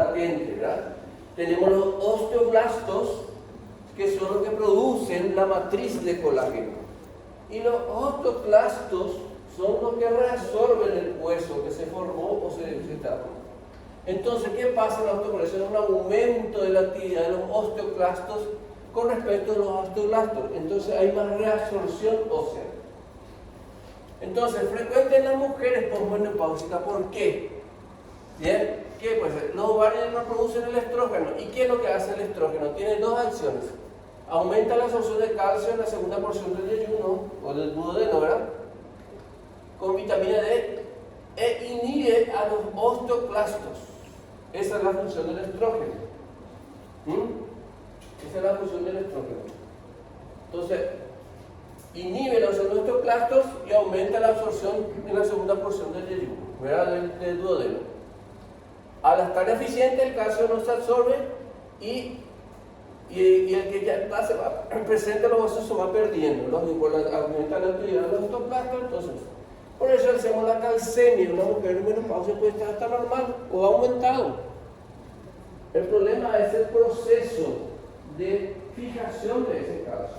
latente, ¿verdad? Tenemos los osteoblastos, que son los que producen la matriz de colágeno. Y los osteoclastos son los que reabsorben el hueso que se formó o se tapó. Entonces, ¿qué pasa en la osteoporosis? Es un aumento de la actividad de los osteoclastos con respecto a los osteoblastos. Entonces, hay más reabsorción ósea. Entonces, frecuente en las mujeres posmenopáusicas. ¿Por qué? Bien, ¿qué? Pues los ovarios no producen el estrógeno. ¿Y qué es lo que hace el estrógeno? Tiene dos acciones. Aumenta la absorción de calcio en la segunda porción del yeyuno o del duodeno, ¿verdad? Con vitamina D e inhibe a los osteoclastos. Esa es la función del estrógeno. Esa es la función del estrógeno. Entonces, inhibe la absorción de osteoclastos y aumenta la absorción en la segunda porción del yeyuno, ¿verdad? Del duodeno. Al estar eficiente, el calcio no se absorbe y el que ya está se va presente los huesos se va perdiendo, lógico, aumenta la actividad de los osteoclastos. Entonces, por eso hacemos la calcemia. Una mujer en menopausia puede estar hasta normal o aumentado. El problema es el proceso de fijación de ese calcio.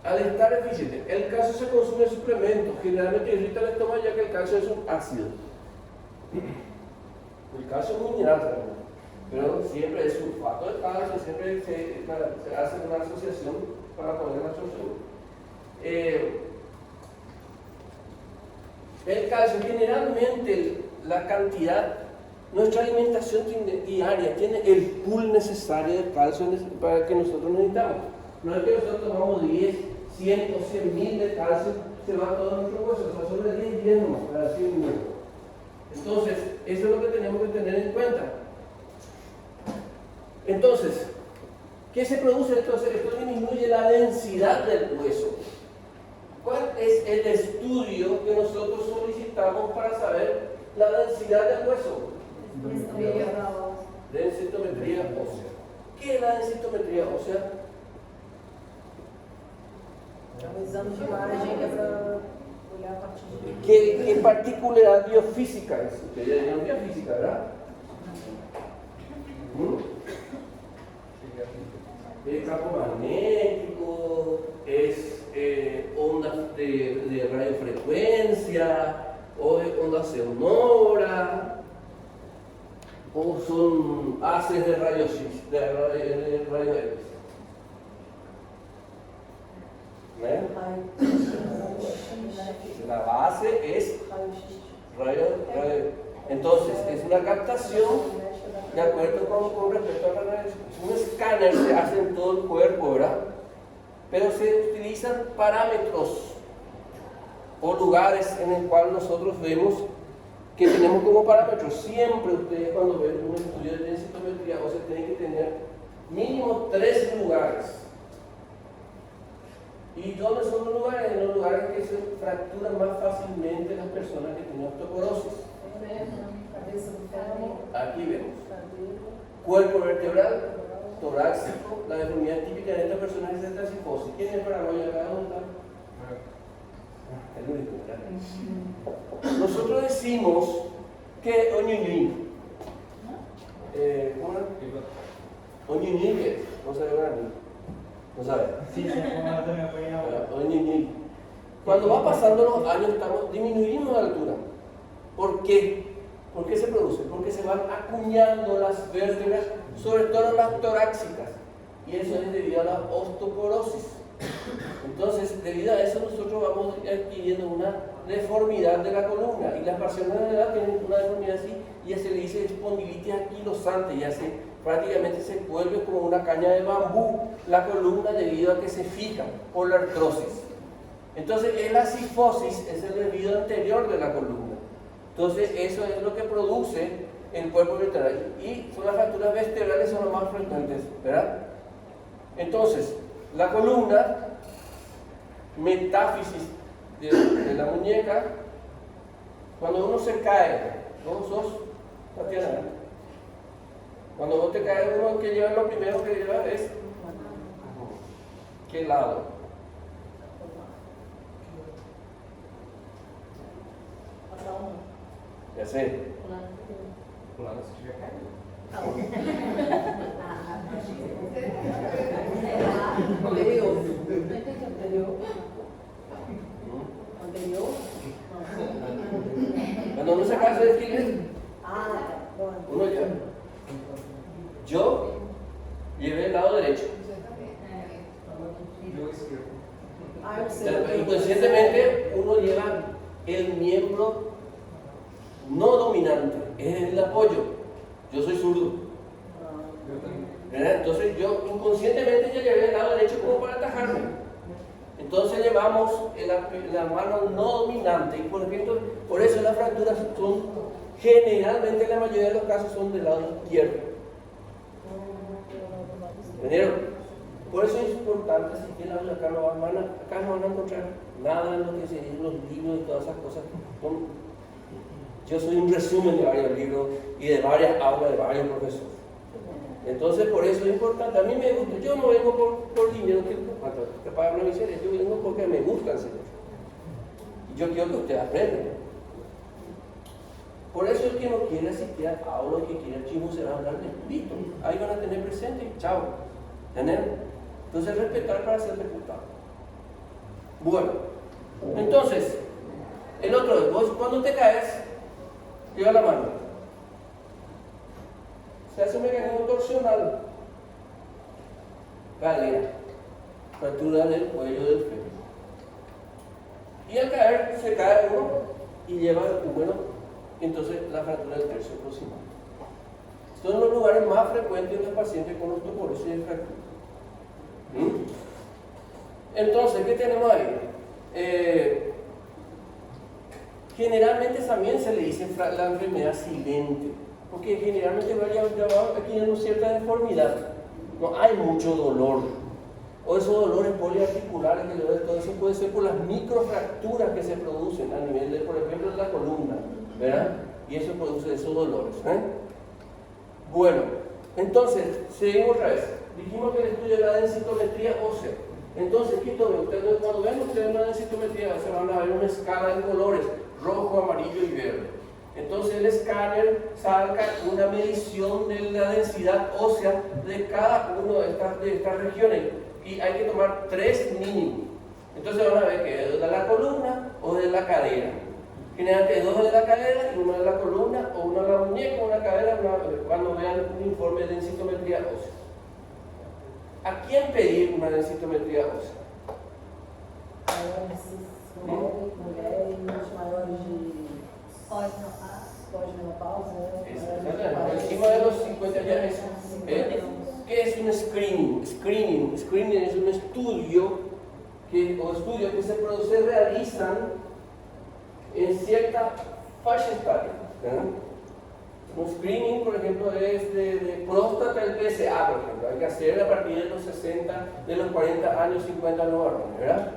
Al estar eficiente, el calcio se consume en suplementos, generalmente irrita el estómago ya que el calcio es un ácido. El calcio es un mineral también, pero siempre es sulfato de calcio, siempre se hace una asociación para poner la absorción. El calcio, generalmente la cantidad, nuestra alimentación diaria tiene el pool necesario de calcio para que nosotros necesitamos. No es que nosotros tomamos 10, 100 o 100.000 de calcio, se va todo nuestro hueso, o sea, sobre 10 nomás para 100 mil. Entonces, eso es lo que tenemos que tener en cuenta. Entonces, ¿qué se produce? Entonces, esto disminuye la densidad del hueso. ¿Cuál es el estudio que nosotros solicitamos para saber la densidad del hueso? Densitometría ósea. ¿Qué es la densitometría ósea? ¿Qué particularidad biofísica es? Ustedes ya dijeron biofísica, ¿verdad? El campo magnético, es ondas de radiofrecuencia, o onda sonora, o son haces de rayos X, de rayos X. La base es rayo. Entonces, es una captación de acuerdo con respecto a la radiación. Un escáner se hace en todo el cuerpo, ¿verdad? Pero se utilizan parámetros o lugares en el cual nosotros vemos que tenemos como parámetros. Siempre ustedes cuando ven un estudio de densitometría ósea tienen que tener mínimo 3 lugares. ¿Y dónde son los lugares? En los lugares que se fracturan más fácilmente las personas que tienen osteoporosis. Aquí vemos cuerpo vertebral, torácico, la deformidad típica de esta persona es esta cifosis. ¿Quién es paraguayo acá? ¿Dónde está? El único, ¿verdad? Nosotros decimos que Oñuñín. ¿Cómo es? Oñuñín, ¿qué es? No sabe nada. ¿No sabe? Sí, Cuando va pasando los años estamos disminuyendo la altura. ¿Por qué? ¿Por qué se produce? Porque se van acuñando las vértebras, sobre todo las torácicas, y eso es debido a la osteoporosis. Entonces, debido a eso nosotros vamos adquiriendo una deformidad de la columna, y las personas de edad tienen una deformidad así, y ya se le dice espondilitis anquilosante, ya prácticamente se vuelve como una caña de bambú la columna debido a que se fija por la artrosis. Entonces, la cifosis es el desvío anterior de la columna. Entonces, eso es lo que produce el cuerpo vertebral. Y son las fracturas vertebrales son las más frecuentes, ¿verdad? Entonces, la columna, metáfisis de la muñeca, cuando uno se cae, ¿no sos, Tatiana? Cuando vos te caes, uno que lleva lo primero que lleva es ¿qué lado? Ya sé. Pulando se tiver caído. Anterior. Cuando uno se casa de escribir, uno lleva. Yo llevé el lado derecho. Yo izquierdo. Inconscientemente uno lleva el miembro no dominante, es el apoyo. Yo soy zurdo. Yo también. ¿Verdad? Entonces yo inconscientemente ya llevé el lado derecho como para atajarme. Entonces llevamos la mano no dominante y por ejemplo, por eso las fracturas son generalmente en la mayoría de los casos son del lado izquierdo. ¿Entendieron? Por eso es importante, si tienen algo acá no van a encontrar nada en lo que se dice los libros y todas esas cosas. Yo soy un resumen de varios libros y de varias aulas de varios profesores. Entonces, por eso es importante. A mí me gusta, yo no vengo por dinero que paga una miseria, yo vengo porque me gusta enseñar. Y yo quiero que ustedes aprendan. Por eso el que no quiere asistir a aula, el que quiere chismo se va a hablar de listo. Ahí van a tener presente y chao. ¿Entendieron? Entonces, respetar para ser respetado. Bueno, entonces, el otro, vos cuando te caes, lleva la mano. Se hace un mecanismo torsional. Cadera, fractura del cuello del fémur. Y al caer, se cae uno y lleva el húmero, entonces la fractura del tercio proximal. Son los lugares más frecuentes en los pacientes con osteoporosis y fractura. Entonces, ¿qué tenemos ahí? Generalmente también se le dice la enfermedad silente, porque generalmente va llevado aquí en una cierta deformidad. No hay mucho dolor, o esos dolores poliarticulares, todo eso puede ser por las microfracturas que se producen a nivel de, por ejemplo, de la columna, ¿verdad? Y eso produce esos dolores. Bueno, entonces, seguimos otra vez. Dijimos que el estudio de la densitometría ósea. Entonces, ustedes, cuando vean ustedes una densitometría ósea, van a ver una escala en colores, rojo, amarillo y verde. Entonces el escáner saca una medición de la densidad ósea de cada una de estas regiones y hay que tomar 3 mínimos. Entonces van a ver que es de la columna o de la cadera. Generalmente 2 de la cadera y 1 de la columna o 1 de la muñeca o una cadera cuando vean un informe de densitometría ósea. ¿A quién pedir una densitometría ósea? Mulheres maiores de pós-menopausa, encima de los 50 ya es. ¿Qué es un screening? Screening es un estudio que se realizan en cierta fase etaria. Un screening, por ejemplo, es de próstata, el PSA, por ejemplo. Hay que hacer a partir de los 60, de los 40 años, 50 años varones, ¿verdad?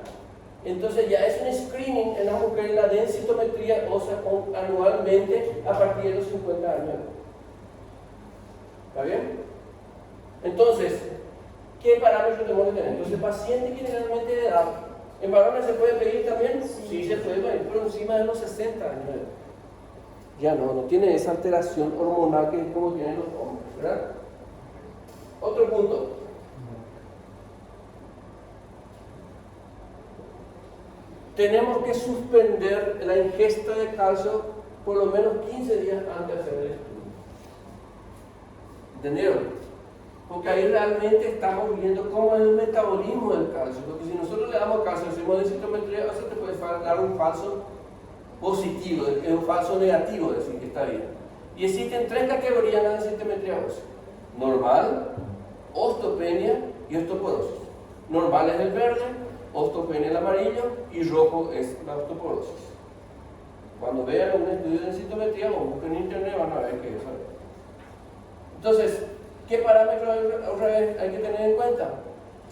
Entonces ya es un screening en la mujer, la densitometría ósea anualmente a partir de los 50 años. ¿Está bien? Entonces, ¿qué parámetros tenemos que tener? Entonces, paciente generalmente de edad. ¿En varones se puede pedir también? Sí, se puede pedir, pero encima de los 60 años de edad. Ya no tiene esa alteración hormonal que es como tienen los hombres, ¿verdad? Otro punto. Tenemos que suspender la ingesta de calcio por lo menos 15 días antes de hacer el estudio. ¿Entendieron? Porque ahí realmente estamos viendo cómo es el metabolismo del calcio. Porque si nosotros le damos calcio, hacemos densitometría, eso te puede dar un falso positivo, es un falso negativo, decir que está bien. Y existen 3 categorías en la densitometría ósea: normal, osteopenia y osteoporosis. Normal es el verde, osteopenia el amarillo y rojo es la osteoporosis. Cuando vean un estudio de densitometría o busquen en internet van a ver que es eso. Entonces, ¿qué parámetros otra vez hay que tener en cuenta?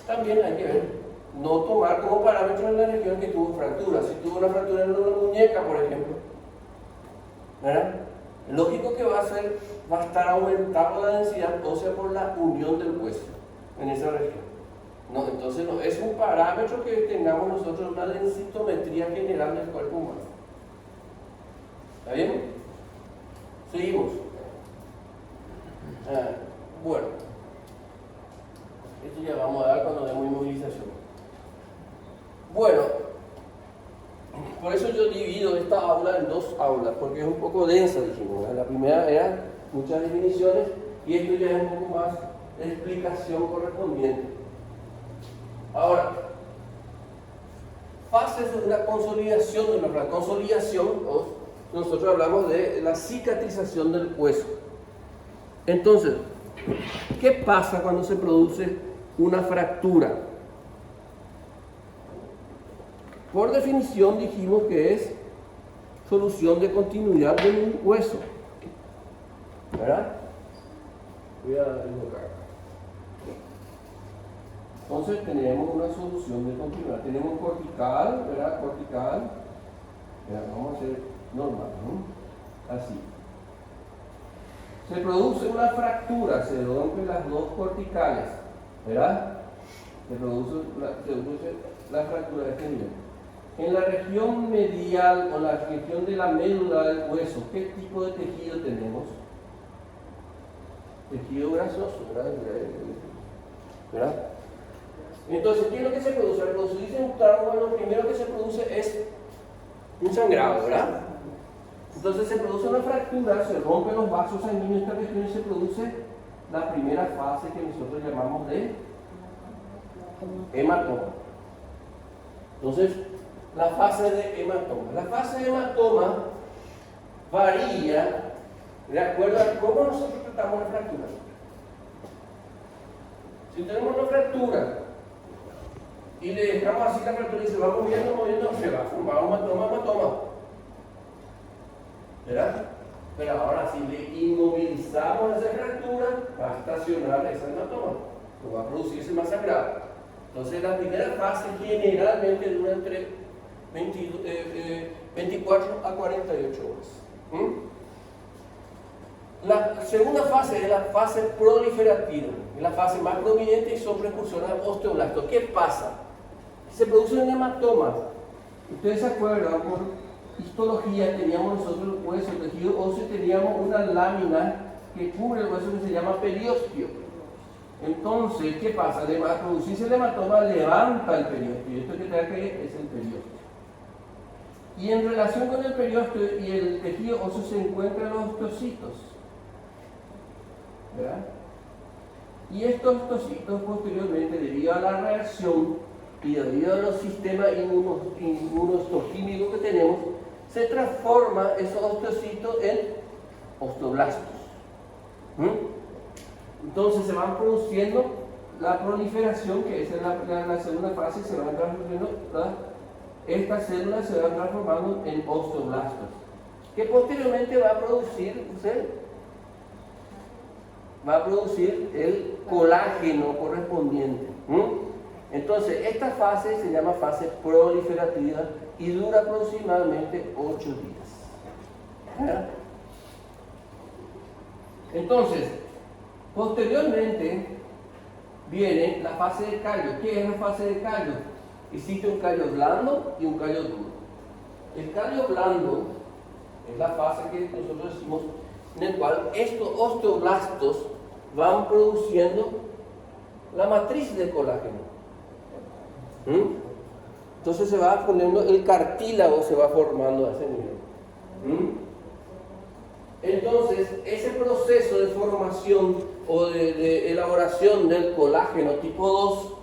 También hay que ver. No tomar como parámetro en la región que tuvo fractura. Si tuvo una fractura en una muñeca, por ejemplo, ¿verdad? Lógico que va a estar aumentando la densidad ósea por la unión del hueso en esa región. No, entonces no, es un parámetro que tengamos nosotros una densitometría general del cuerpo humano. ¿Está bien? Seguimos. Bueno, esto ya vamos a dar cuando demos inmovilización. Bueno, por eso yo divido esta aula en dos aulas, porque es un poco densa, dijimos. La primera era muchas definiciones y esto ya es un poco más de explicación correspondiente. Ahora, fases de una consolidación de una consolidación, nosotros hablamos de la cicatrización del hueso. Entonces, ¿qué pasa cuando se produce una fractura? Por definición dijimos que es solución de continuidad de un hueso, ¿verdad? Voy a invocar. Entonces tenemos una solución de continuidad. Tenemos cortical, ¿verdad? Cortical. Vamos a hacer normal, ¿no? Así. Se produce una fractura, se rompen las dos corticales, ¿verdad? Se produce la fractura de este nivel. En la región medial o la región de la médula del hueso, ¿qué tipo de tejido tenemos? Tejido grasoso, ¿verdad? Entonces, ¿qué es lo que se produce? Al producirse un trauma, lo primero que se produce es un sangrado, ¿verdad? Entonces se produce una fractura, se rompen los vasos sanguíneos de esta región y se produce la primera fase que nosotros llamamos de hematoma. Entonces, la fase de hematoma. La fase de hematoma varía de acuerdo a cómo nosotros tratamos la fractura. Si tenemos una fractura y le dejamos así la fractura y se va moviendo, se va a formar un hematoma. ¿Verdad? Pero ahora si le inmovilizamos esa fractura, va a estacionar ese hematoma, o va a producirse más sangrado. Entonces la primera fase generalmente dura entre 24 a 48 horas. La segunda fase es la fase proliferativa, es la fase más prominente y son precursores de osteoblastos. ¿Qué pasa? Se produce un hematoma. Ustedes se acuerdan, por histología teníamos nosotros el hueso, el tejido óseo, teníamos una lámina que cubre el hueso que se llama periósteo. Entonces, ¿qué pasa? Al producirse el hematoma, levanta el periósteo. Esto que trae que es el periósteo. Y en relación con el periósteo y el tejido óseo se encuentran los osteocitos, ¿verdad? Y estos osteocitos posteriormente, debido a la reacción y debido a los sistemas inmunohistoquímicos que tenemos, se transforma esos osteocitos en osteoblastos. Entonces se van produciendo la proliferación, que es la segunda fase, se van transformando, estas células se van transformando en osteoblastos, que posteriormente va a producir el colágeno correspondiente. Entonces, esta fase se llama fase proliferativa y dura aproximadamente 8 días. ¿Verdad? Entonces, posteriormente viene la fase de callo. ¿Qué es la fase de callo? Existe un callo blando y un callo duro. El callo blando es la fase que nosotros decimos en el cual estos osteoblastos van produciendo la matriz de colágeno. Entonces se va poniendo el cartílago, se va formando a ese nivel. Entonces ese proceso de formación o de elaboración del colágeno tipo 2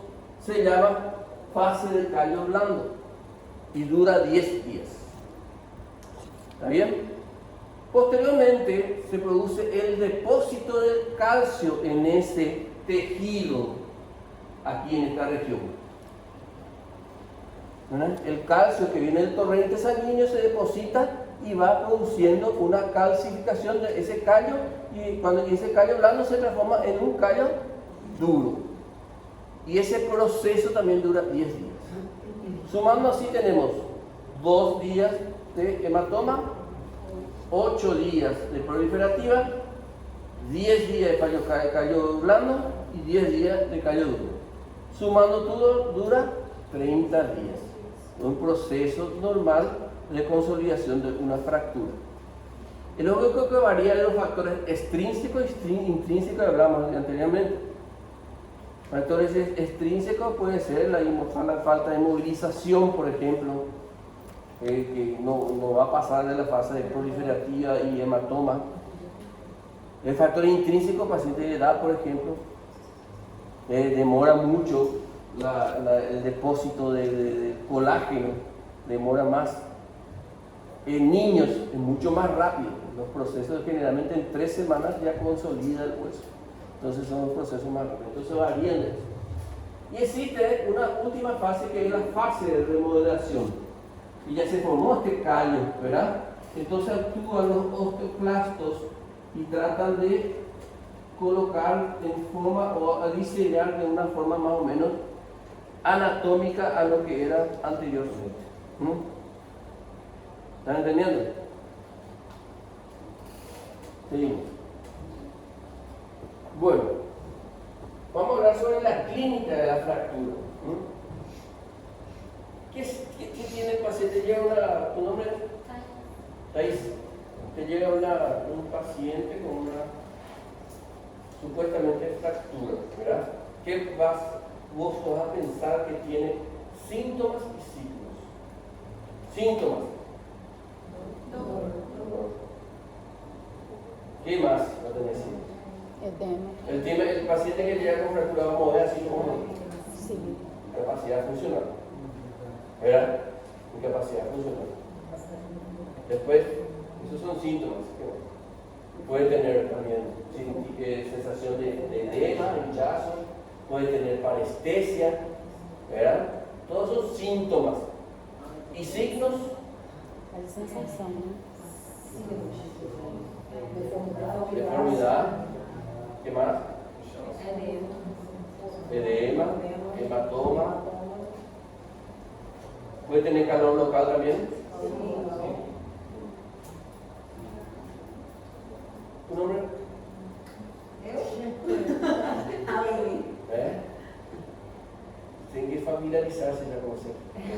se llama fase del callo blando y dura 10 días. ¿Está bien? Posteriormente se produce el depósito del calcio en ese tejido, aquí en esta región. El calcio que viene del torrente sanguíneo se deposita y va produciendo una calcificación de ese callo, y cuando ese callo blando se transforma en un callo duro. Y ese proceso también dura 10 días. Sumando así tenemos 2 días de hematoma, 8 días de proliferativa, 10 días de callo blando y 10 días de callo duro. Sumando todo dura 30 días. Un proceso normal de consolidación de una fractura. Y lo único que varía es los factores extrínsecos y intrínsecos que hablamos anteriormente. Factores extrínsecos puede ser la falta de movilización, por ejemplo, que no va a pasar de la fase de proliferativa y hematoma. El factor intrínseco, paciente de edad, por ejemplo, demora mucho el depósito de colágeno, demora más. En niños es mucho más rápido, los procesos generalmente en 3 semanas ya consolida el hueso, entonces son los procesos más rápidos, entonces varían de eso. Y existe una última fase que es la fase de remodelación, y ya se formó este callo, ¿verdad? Entonces actúan los osteoclastos y tratan de colocar en forma o a diseñar de una forma más o menos anatómica a lo que era anteriormente. ¿Están entendiendo? Seguimos. Bueno, vamos a hablar sobre la clínica de la fractura. ¿Qué tiene el paciente? Llega ¿tu nombre? Thais. Te llega un paciente con una supuestamente fractura, ¿verdad? ¿Qué vos vas a pensar que tiene síntomas y signos? Síntomas. ¿Qué más va a tener síntomas? El paciente que llega con fractura va a mover así como incapacidad funcional, ¿verdad? Incapacidad funcional. Después, esos son síntomas. Puede tener también sensación de edema, hinchazo, puede tener parestesia, ¿verdad? Todos son síntomas. ¿Y signos? Deformidad. ¿Qué más? Edema, hematoma. ¿Puede tener calor local también? ¿Tu nombre? Tienen que familiarizarse ya con eso.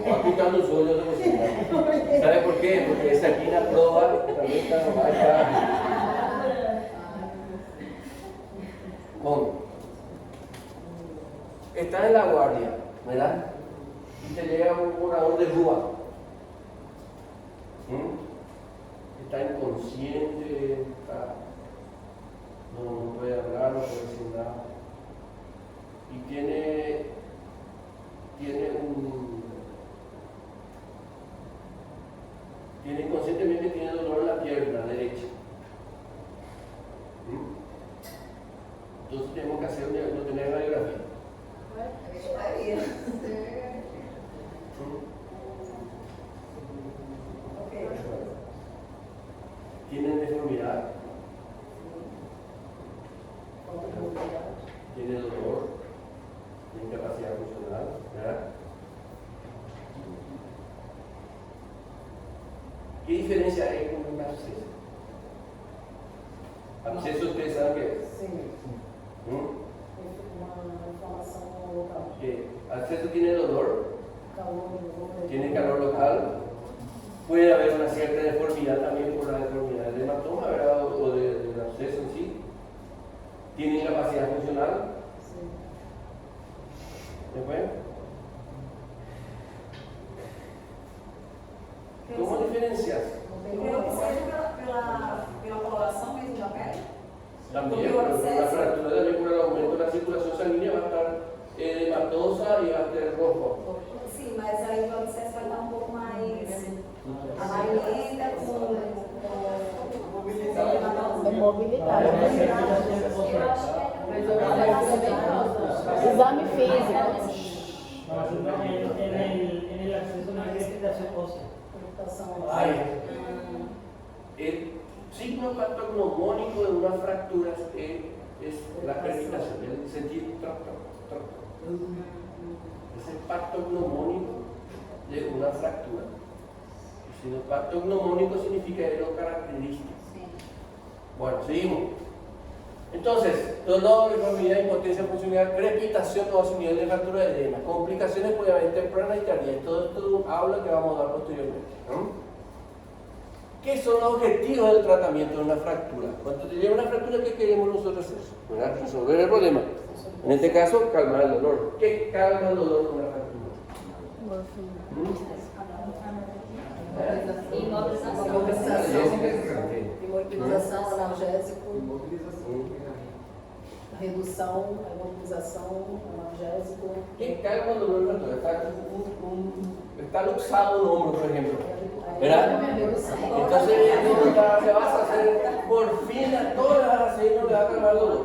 Va apuntando un sueño de cocina. ¿Sabe por qué? Porque esa aquí la prueba también está baja. Bueno, está en la guardia, ¿verdad? Y te llega un morador de rúa. Está inconsciente, no puede hablar, no puede decir nada. Y tiene inconscientemente tiene dolor en la pierna derecha. Entonces tenemos que hacer no tener radiografía. ¿Tienen deformidad? ¿Tiene dolor? ¿Tiene incapacidad funcional? ¿Verdad? ¿Qué diferencia hay con un absceso? ¿Absceso ustedes saben qué es? Sí. Uma inflamação local. ¿Qué? ¿Absceso tiene dolor? Calor. ¿Tiene calor local? Puede haber una cierta deformidad también por la deformidad del hematoma, ¿verdad? O del absceso en sí. ¿Tiene incapacidad funcional? Sí. ¿Después? ¿Cómo diferencias? Creio que seja pela coloração mesmo da pele. También, la fractura también por el aumento de la circulación sanguínea va a estar edematosa y va a estar rojo. Sim, mas aí o abscesso vai estar um pouco mais amarelenta, com Mobilidade. Exame físico. En el acceso a una respiración ósea. El signo patognomónico de una fractura es la crepitación, el sentir troc. Es el patognomónico de una fractura. El signo patognomónico significa lo característico. Bueno, seguimos. Entonces, dolor, deformidad, impotencia funcional, crepitación o bajo nivel de fractura de edema, complicaciones puede haber tempranas y tardías. Todo esto es un aula que vamos a dar posteriormente. ¿Qué son los objetivos del tratamiento de una fractura? Cuando tenemos una fractura, ¿qué queremos nosotros hacer? ¿Verdad? Resolver el problema. En este caso, calmar el dolor. ¿Qué calma el dolor de una fractura? Imobilização, analgésico, redução, imobilização, analgésico. ¿Qué calma el dolor de una fractura? Está luxado un hombro, por ejemplo. ¿Verdad? Entonces, se va a hacer por fin a todas las así no le va a calmar el dolor.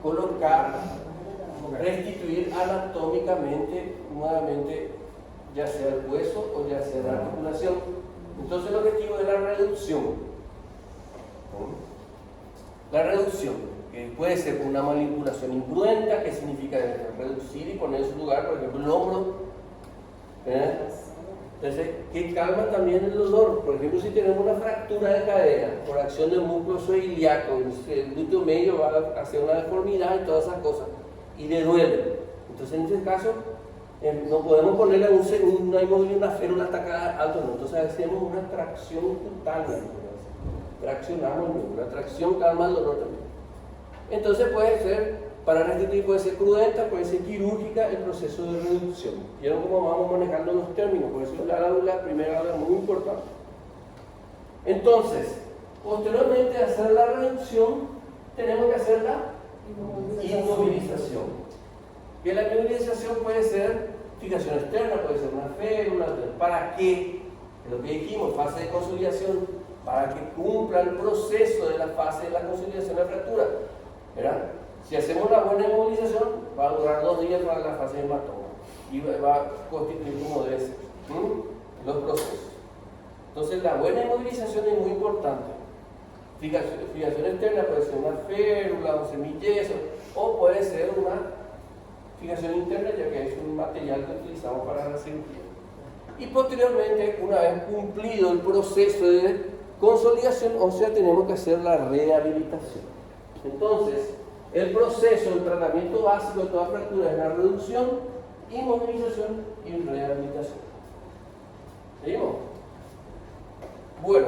Colocar, restituir anatómicamente nuevamente, ya sea el hueso o ya sea la articulación. Entonces, el objetivo es la reducción. La reducción, que puede ser una manipulación imprudente, que significa reducir y poner en su lugar, por ejemplo, el hombro. Entonces, que calma también el dolor. Por ejemplo, si tenemos una fractura de cadera por acción del músculo ilíaco, el glúteo medio va a hacer una deformidad y todas esas cosas, y le duele. Entonces, en este caso, no podemos ponerle una inmovilidad, una férula atacada alto, no. Entonces, hacemos una tracción cutánea. Traccionamos, la tracción calma el dolor también. Entonces, puede ser, para restituir, puede ser crudenta, puede ser quirúrgica el proceso de reducción. ¿Vieron cómo vamos manejando los términos? Por eso la primera habla es muy importante. Entonces, posteriormente a hacer la reducción, tenemos que hacer la inmovilización. Que la inmovilización puede ser fijación externa, puede ser una férula. ¿Para qué? Es lo que dijimos, fase de consolidación, para que cumpla el proceso de la fase de la consolidación de la fractura. ¿Verdad? Si hacemos la buena inmovilización, va a durar 2 días para la fase de hematoma y va a constituir como debe ser los procesos. Entonces, la buena inmovilización es muy importante. Fijación externa puede ser una férula, un semiyeso, o puede ser una fijación interna, ya que es un material que utilizamos para la cirugía. Y posteriormente, una vez cumplido el proceso de consolidación ósea, tenemos que hacer la rehabilitación. Entonces, el proceso, el tratamiento básico de toda fractura es la reducción, inmovilización y rehabilitación. ¿Seguimos? Bueno,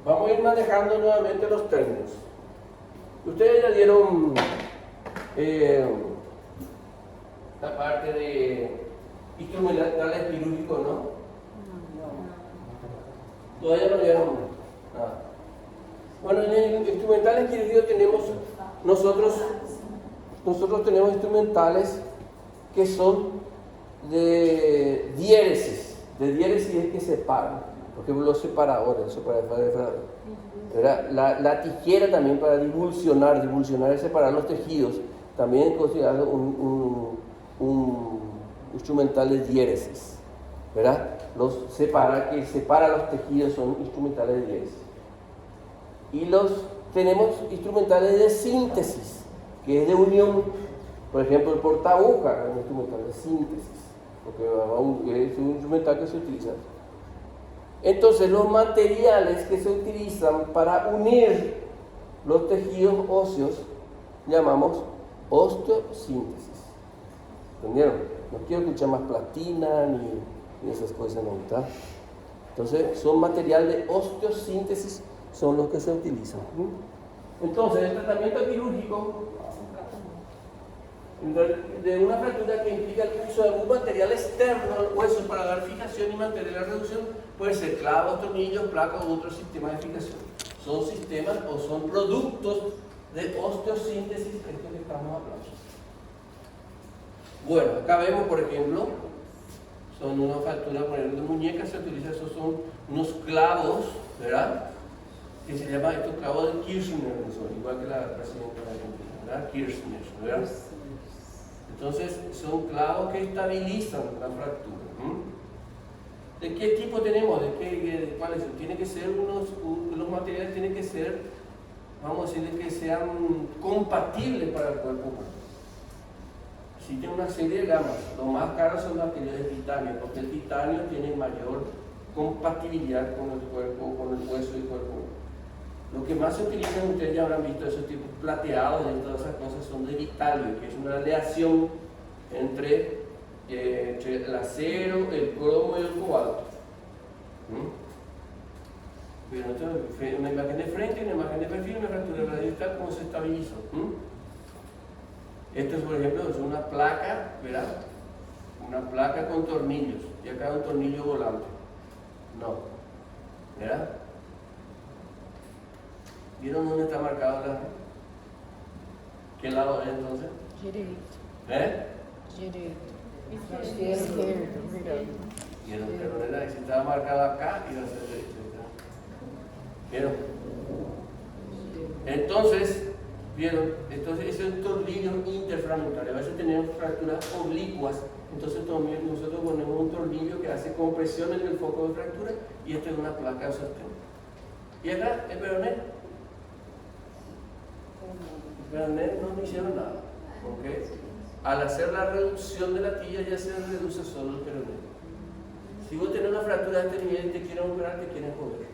vamos a ir manejando nuevamente los términos. Ustedes ya dieron la parte de instrumentales quirúrgicos, ¿no? Todavía no dieron nada. Bueno, en el instrumentales quirúrgicos tenemos nosotros tenemos instrumentales que son de diéresis. De diéresis es que separan. Por ejemplo, los separadores, la tijera también para divulsionar y separar los tejidos, también es considerado un instrumental de diéresis. ¿Verdad? Que separa los tejidos son instrumentales de diéresis. Y tenemos instrumentales de síntesis, que es de unión. Por ejemplo, el portahoja es un instrumental de síntesis, porque es un instrumental que se utiliza. Entonces, los materiales que se utilizan para unir los tejidos óseos llamamos osteosíntesis. ¿Entendieron? No quiero escuchar más platina ni esas cosas, ¿no? ¿Está? Entonces, son material de osteosíntesis, son los que se utilizan. Entonces, el tratamiento quirúrgico de una fractura que implica el uso de algún material externo al hueso para dar fijación y mantener la reducción puede ser clavos, tornillos, placas u otro sistema de fijación. Son sistemas o son productos de osteosíntesis, esto que estamos hablando. Bueno, acá vemos, por ejemplo, son una fractura, por ejemplo, de muñeca, se utiliza, esos son unos clavos, ¿verdad? Que se llama estos clavos de Kirchner, igual que la presidenta de Argentina, ¿verdad? Kirchner, ¿verdad? Entonces, son clavos que estabilizan la fractura. ¿De qué tipo tenemos? ¿Cuáles? Tiene que ser los materiales tienen que ser, vamos a decir, que sean compatibles para el cuerpo humano. Existe una serie de gamas. Los más caros son materiales de titanio, porque el titanio tiene mayor compatibilidad con el cuerpo, con el hueso y el cuerpo humano. Lo que más se utiliza, ustedes ya habrán visto esos tipos plateados y todas esas cosas, son de vitalio, que es una aleación entre el acero, el cromo y el cobalto. Pero una imagen de frente, una imagen de perfil, una fractura radial, cómo se estabilizó. Esto es, por ejemplo, es una placa, ¿verdad? Una placa con tornillos, y acá un tornillo volante. No, ¿verdad? ¿Vieron dónde está marcado la? ¿Qué lado es entonces? ¿Eh? ¿Vieron? Pero era, si estaba marcado acá, iba a ser derecho. ¿Vieron? Entonces, ¿vieron? Entonces, ese es un tornillo interfragmentario. A veces tenemos fracturas oblicuas. Entonces, nosotros ponemos un tornillo que hace compresión en el foco de fractura y esta es una placa de sostén. Y acá, el peroné. El peroné no hicieron nada. ¿Ok? Al hacer la reducción de la tibia ya se reduce solo el peroné. Si vos tenés una fractura de este nivel y te quieren operar, te quieren joder.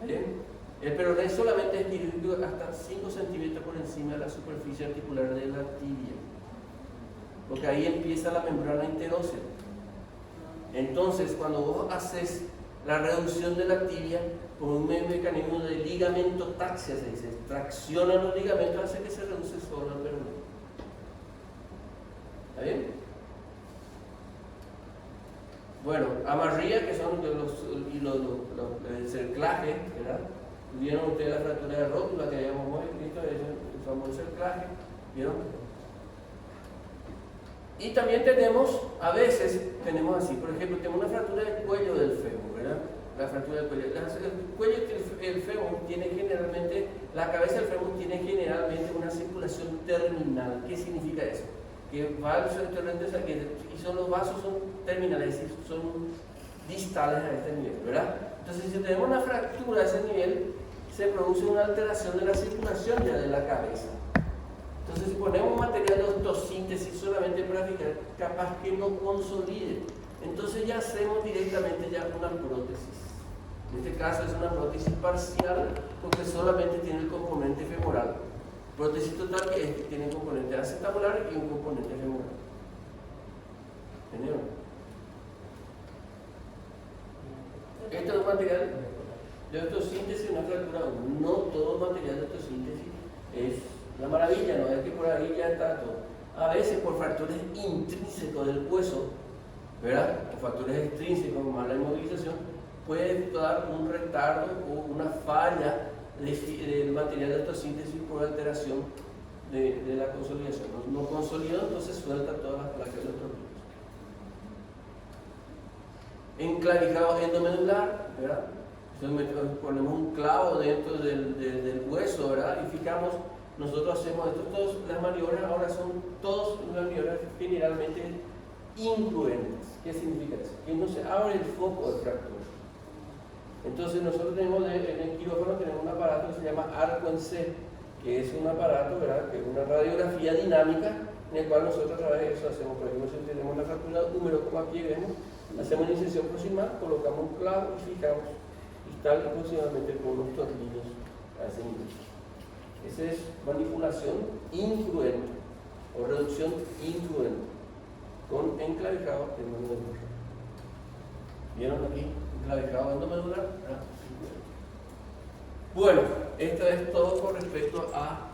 ¿Bien? El peroné solamente es quirúrgico hasta 5 centímetros por encima de la superficie articular de la tibia, porque ahí empieza la membrana interósea. Entonces, cuando vos haces la reducción de la tibia con un mecanismo de ligamentotaxia, se dice, tracciona los ligamentos, hace que se reduce solo el peroné. ¿Está bien? Bueno, amarría, que son el cerclaje, ¿verdad? ¿Vieron ustedes la fractura de rótula que habíamos visto? El famoso cerclaje, ¿vieron? Y también tenemos, a veces, tenemos así, por ejemplo, tenemos una fractura del cuello del fémur, ¿verdad? La fractura del cuello. El cuello del fémur tiene generalmente, la cabeza del fémur tiene generalmente una circulación terminal. ¿Qué significa eso? Que va al torrente y los vasos son terminales, es decir, son distales a este nivel, ¿verdad? Entonces, si tenemos una fractura a ese nivel, se produce una alteración de la circulación ya de la cabeza. Entonces, si ponemos material de osteosíntesis solamente para fijar, capaz que no consolide. Entonces ya hacemos directamente ya una prótesis. En este caso es una prótesis parcial porque solamente tiene el componente femoral. Prótesis total que tiene un componente acetabular y un componente femoral. ¿Entendieron? Este es un material de osteosíntesis, una fractura. No todo material de osteosíntesis es una maravilla, no es que por ahí ya está todo. A veces por factores intrínsecos del hueso, ¿verdad? O factores extrínsecos, mala inmovilización, puede dar un retardo o una falla del material de osteosíntesis por alteración de la consolidación. No consolidó, entonces suelta todas las placas de los tornillos. Enclavijado endomedular, ¿verdad? Entonces ponemos un clavo dentro del hueso, ¿verdad? Y fijamos, nosotros hacemos esto, todas las maniobras ahora son todas las maniobras generalmente incruentes. ¿Qué significa eso? Que no se abre el foco de fractura. Entonces nosotros tenemos en el quirófano tenemos un aparato que se llama arco en C, que es un aparato, ¿verdad? Que es una radiografía dinámica en el cual nosotros a través de eso hacemos, por ejemplo, si tenemos una fractura húmero como aquí vemos, hacemos una incisión proximal, colocamos un clavo y fijamos, y tal aproximadamente con unos tornillos a ese nivel. Esa es manipulación incruenta o reducción incruenta con enclavijado endomedular. ¿Vieron aquí? Enclavijado endomedular. Bueno, esto es todo con respecto a